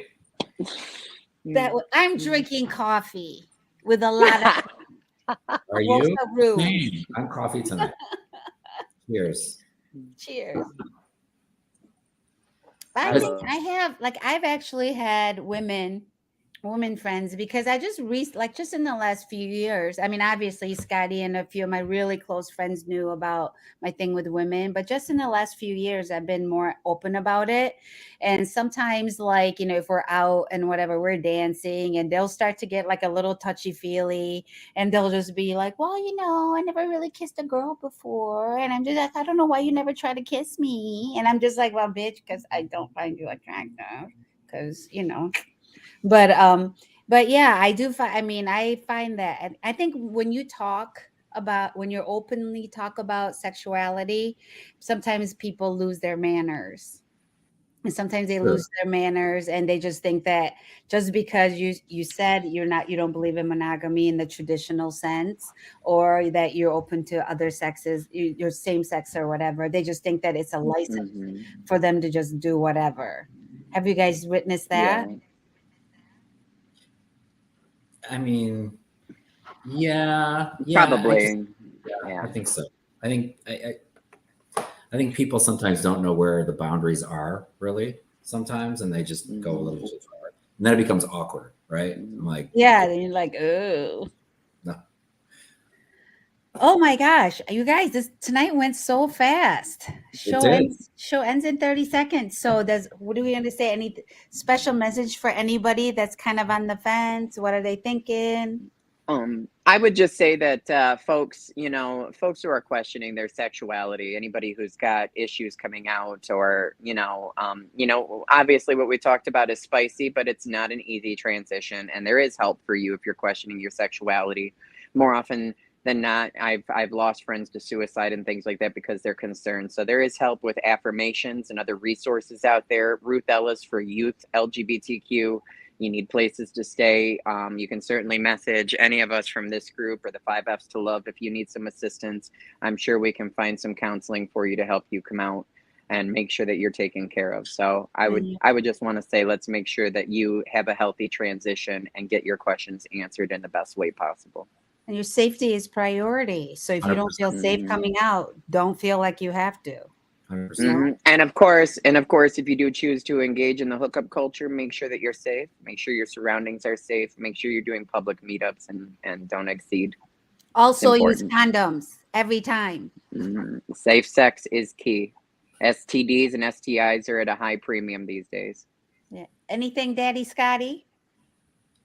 I'm drinking coffee with a lot of. Are you? I'm coffee tonight. Cheers. Cheers. I've actually had women friends, because I just just in the last few years, I mean, obviously Scotty and a few of my really close friends knew about my thing with women, but just in the last few years I've been more open about it. And sometimes, if we're out and whatever, we're dancing, and they'll start to get like a little touchy-feely, and they'll just be like, well, I never really kissed a girl before, and I'm just like, I don't know why you never try to kiss me. And I'm just like, well, bitch, because I don't find you attractive, because But yeah, I do I find that, and I think when you openly talk about sexuality, sometimes people lose their manners. And sometimes they lose their manners, and they just think that just because you said you don't believe in monogamy in the traditional sense, or that you're open to other sexes, your same sex or whatever, they just think that it's a license for them to just do whatever. Have you guys witnessed that? Yeah. I mean, yeah, probably. I think so. I think people sometimes don't know where the boundaries are really sometimes, and they just go a little too far, and then it becomes awkward, right? I'm like, then you're like, oh, no. Oh my gosh, you guys, tonight went so fast. Show ends in 30 seconds. So what are we going to say? Any special message for anybody that's kind of on the fence? What are they thinking? I would just say that folks, folks who are questioning their sexuality, anybody who's got issues coming out, or obviously what we talked about is spicy, but it's not an easy transition, and there is help for you if you're questioning your sexuality. More often than not, I've lost friends to suicide and things like that because they're concerned. So there is help with affirmations and other resources out there. Ruth Ellis for youth LGBTQ. You need places to stay. You can certainly message any of us from this group or the 5 F's to Love if you need some assistance. I'm sure we can find some counseling for you to help you come out and make sure that you're taken care of. So I would just want to say, let's make sure that you have a healthy transition and get your questions answered in the best way possible. And your safety is priority. So if you don't feel safe coming out, don't feel like you have to. Mm-hmm. And of course, if you do choose to engage in the hookup culture, make sure that you're safe. Make sure your surroundings are safe. Make sure you're doing public meetups and don't exceed. Also use condoms every time. Mm-hmm. Safe sex is key. STDs and STIs are at a high premium these days. Yeah. Anything, Daddy Scotty?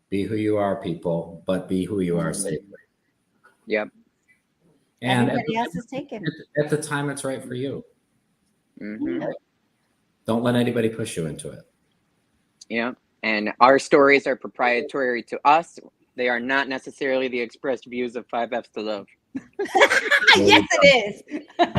Be who you are, people, but be who you are safely. Yep. And everybody else is taken. At the time it's right for you. Mm-hmm. Don't let anybody push you into it. Yeah. And our stories are proprietary to us. They are not necessarily the expressed views of 5 F's to Love. Yes, it is.